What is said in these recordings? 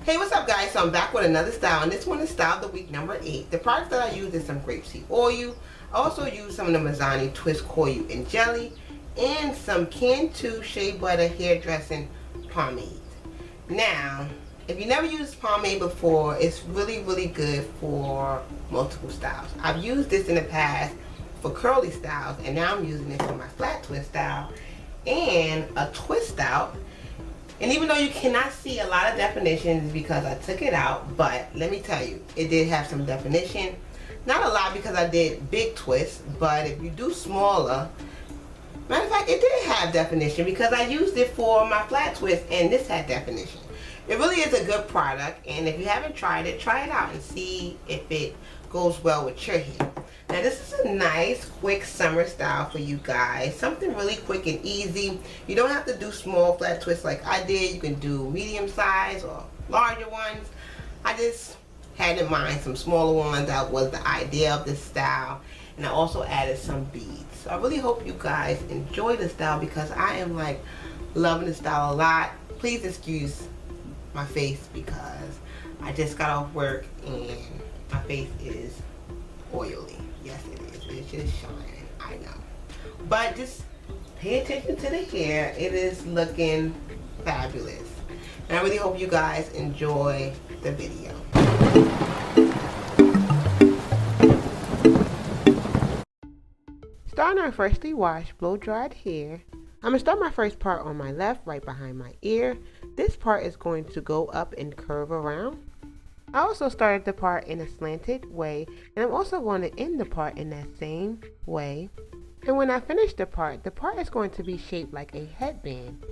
Hey, what's up guys? So I'm back with another style, and this one is style of the week number 8. The products that I use is some grapeseed oil. I also use some of the Mazani twist coil and jelly, and some Cantu shea butter hair dressing pomade. Now, if you never used pomade before, it's really good for multiple styles. I've used this in the past for curly styles, and now I'm using it for my flat twist style and a twist style. And even though you cannot see a lot of definitions because I took it out, but let me tell you, it did have some definition. Not a lot because I did big twists, but if you do smaller, matter of fact, it did have definition because I used it for my flat twist and this had definition. It really is a good product, and if you haven't tried it, try it out and see if it goes well with your hair. Now this is a nice quick summer style for you guys. Something really quick and easy. You don't have to do small flat twists like I did. You can do medium size or larger ones. I just had in mind some smaller ones. That was the idea of this style. And I also added some beads. So I really hope you guys enjoy the style because I am like loving the style a lot. Please excuse my face because I just got off work and my face is oily. Yes, it is. It's just shining. I know. But just pay attention to the hair. It is looking fabulous. And I really hope you guys enjoy the video. Starting our freshly washed, blow-dried hair, I'm going to start my first part on my left, right behind my ear. This part is going to go up and curve around. I also started the part in a slanted way, and I'm also going to end the part in that same way. And when I finish the part is going to be shaped like a headband.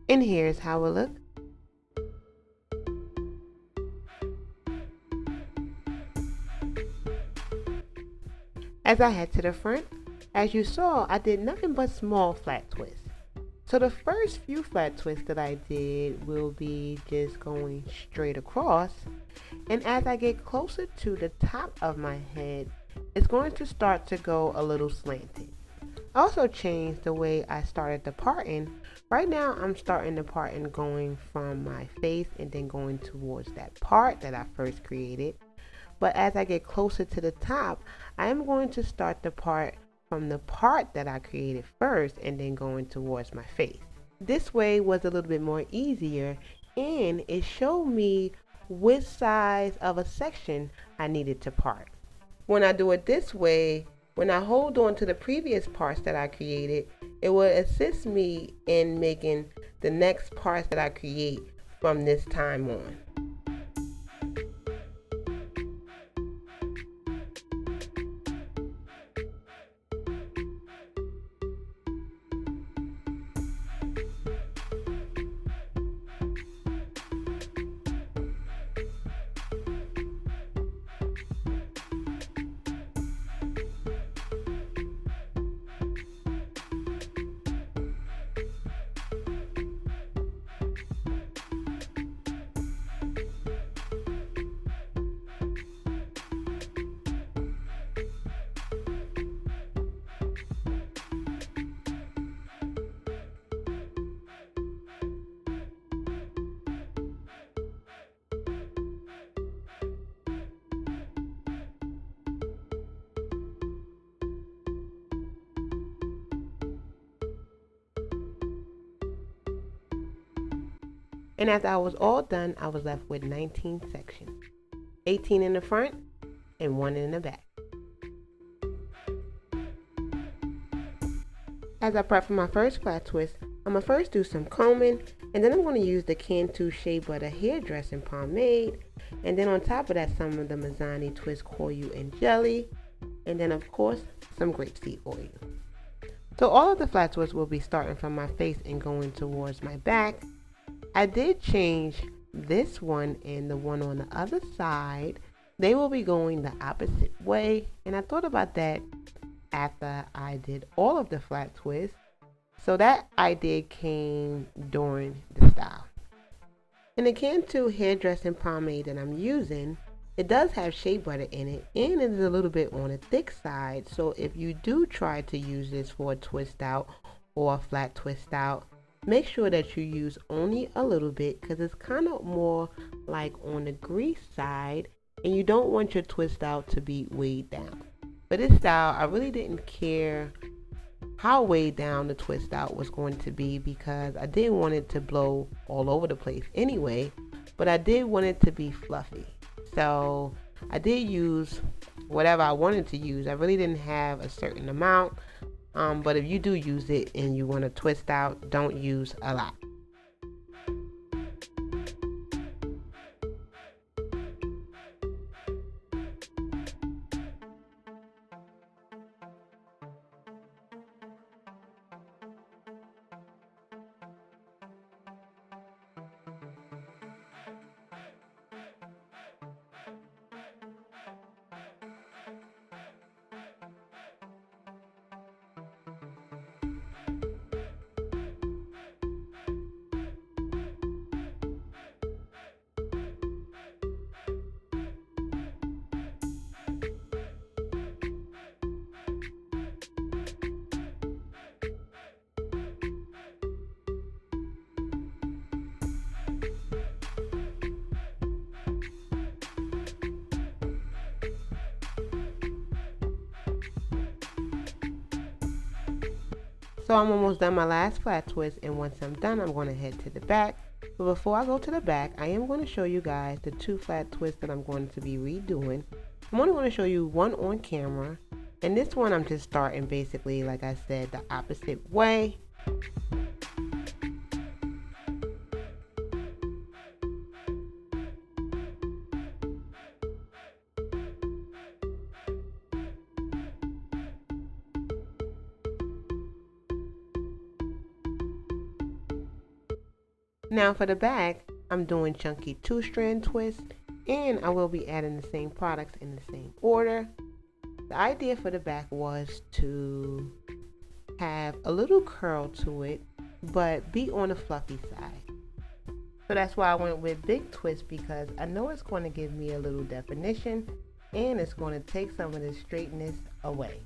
And here's how it looks. As I head to the front, as you saw, I did nothing but small flat twists. So the first few flat twists that I did will be just going straight across. And as I get closer to the top of my head, it's going to start to go a little slanted. I also changed the way I started the parting. Right now I'm starting the parting going from my face and then going towards that part that I first created. But as I get closer to the top, I am going to start the part from the part that I created first and then going towards my face. This way was a little bit more easier, and it showed me which size of a section I needed to part. When I do it this way, when I hold on to the previous parts that I created, it will assist me in making the next parts that I create from this time on. And after I was all done, I was left with 19 sections, 18 in the front and 1 in the back. As I prep for my first flat twist, I'm going to first do some combing, and then I'm going to use the Cantu Shea Butter Hairdressing Pomade, and then on top of that some of the Mazani Twist Coil and Jelly, and then of course some Grapeseed Oil. So all of the flat twists will be starting from my face and going towards my back. I did change this one and the one on the other side. They will be going the opposite way, and I thought about that after I did all of the flat twists. So that idea came during the style. In the Cantu hairdressing pomade that I'm using, it does have shea butter in it, and it is a little bit on the thick side. So if you do try to use this for a twist out or a flat twist out, make sure that you use only a little bit, because it's kind of more like on the grease side, and you don't want your twist out to be weighed down. For this style, I really didn't care how weighed down the twist out was going to be, because I didn't want it to blow all over the place anyway, but I did want it to be fluffy. So I did use whatever I wanted to use. I really didn't have a certain amount, but if you do use it and you want to twist out, don't use a lot. So I'm almost done my last flat twist, and once I'm done, I'm going to head to the back. But before I go to the back, I am going to show you guys the 2 flat twists that I'm going to be redoing. I'm only going to show you one on camera, and this one I'm just starting basically, like I said, the opposite way. Now for the back, I'm doing chunky 2-strand twists, and I will be adding the same products in the same order. The idea for the back was to have a little curl to it, but be on the fluffy side. So that's why I went with big twists, because I know it's going to give me a little definition, and it's going to take some of the straightness away.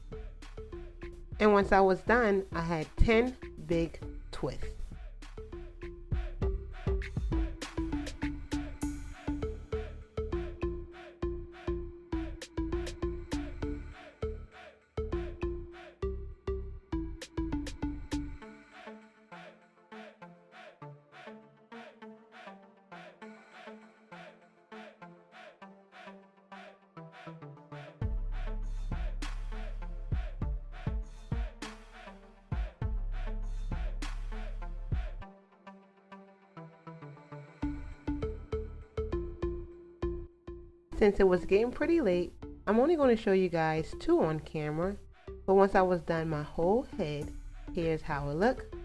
And once I was done, I had 10 big twists. Since it was getting pretty late, I'm only going to show you guys 2 on camera, but once I was done my whole head, here's how it looked.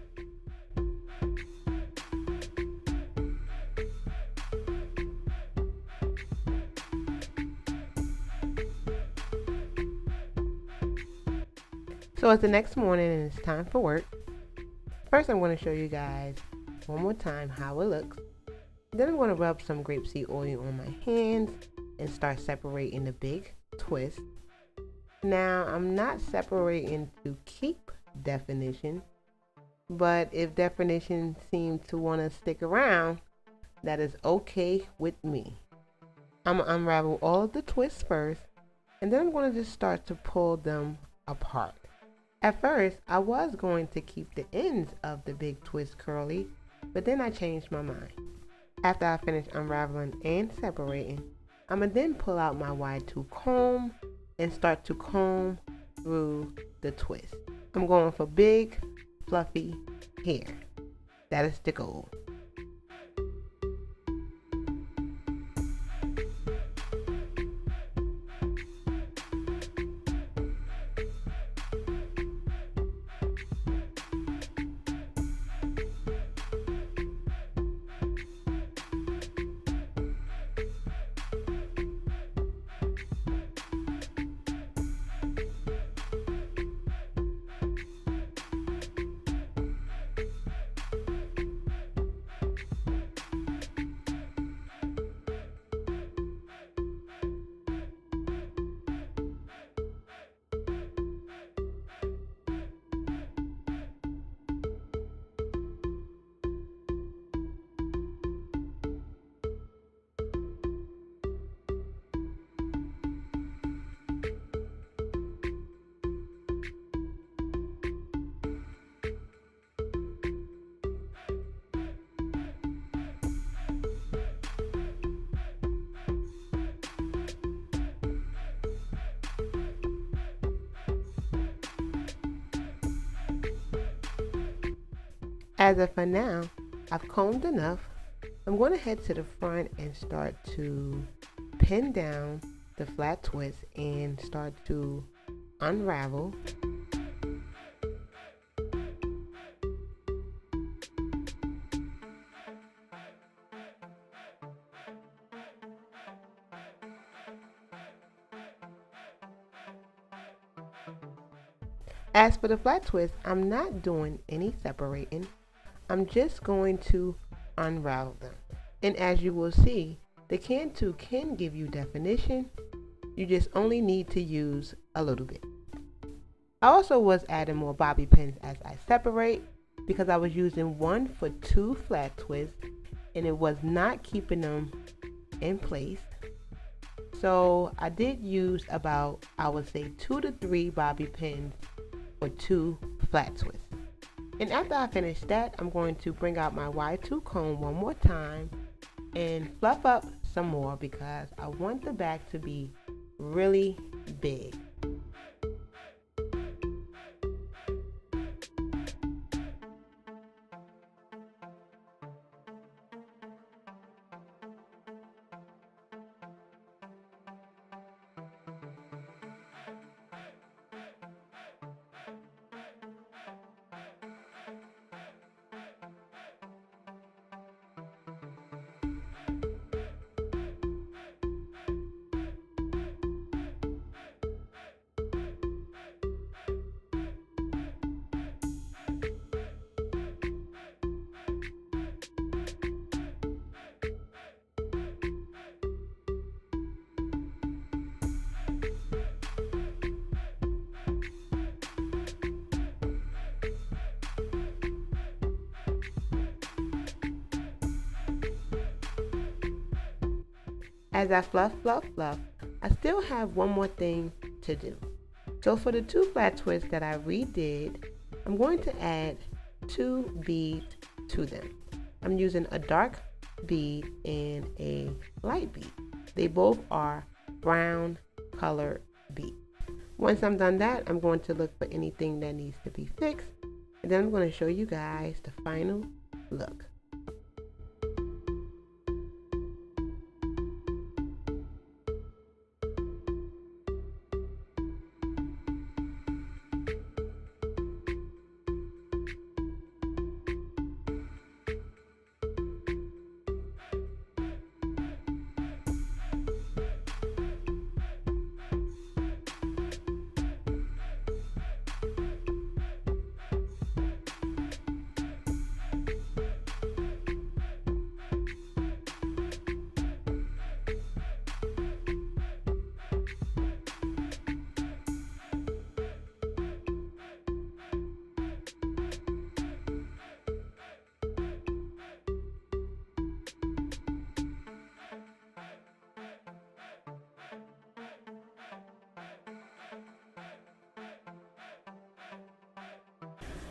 So it's the next morning and it's time for work. First I'm going to show you guys one more time how it looks. Then I'm going to rub some grapeseed oil on my hands and start separating the big twist. Now I'm not separating to keep definition, but if definition seems to want to stick around, that is okay with me. I'm going to unravel all of the twists first, and then I'm going to just start to pull them apart. At first I was going to keep the ends of the big twist curly, but then I changed my mind. After I finish unraveling and separating, I'm going to then pull out my wide tooth comb and start to comb through the twist. I'm going for big, fluffy hair. That is the goal. As of for now, I've combed enough. I'm going to head to the front and start to pin down the flat twist and start to unravel. As for the flat twist, I'm not doing any separating. I'm just going to unravel them. And as you will see, the Cantu can give you definition. You just only need to use a little bit. I also was adding more bobby pins as I separate because I was using one for 2 flat twists and it was not keeping them in place. So I did use about, I would say 2 to 3 bobby pins for 2 flat twists. And after I finish that, I'm going to bring out my Y2 comb one more time and fluff up some more because I want the back to be really big. As I fluff, I still have one more thing to do. So for the 2 flat twists that I redid, I'm going to add 2 beads to them. I'm using a dark bead and a light bead. They both are brown colored beads. Once I'm done that, I'm going to look for anything that needs to be fixed, and then I'm going to show you guys the final look.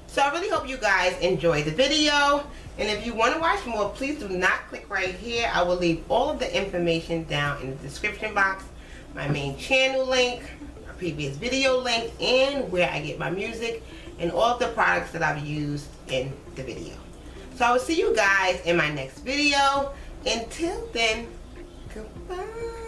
So I really hope you guys enjoyed the video. And if you want to watch more, please do not click right here. I will leave all of the information down in the description box. My main channel link, my previous video link, and where I get my music. and all of the products that I've used in the video. So I will see you guys in my next video. Until then, goodbye.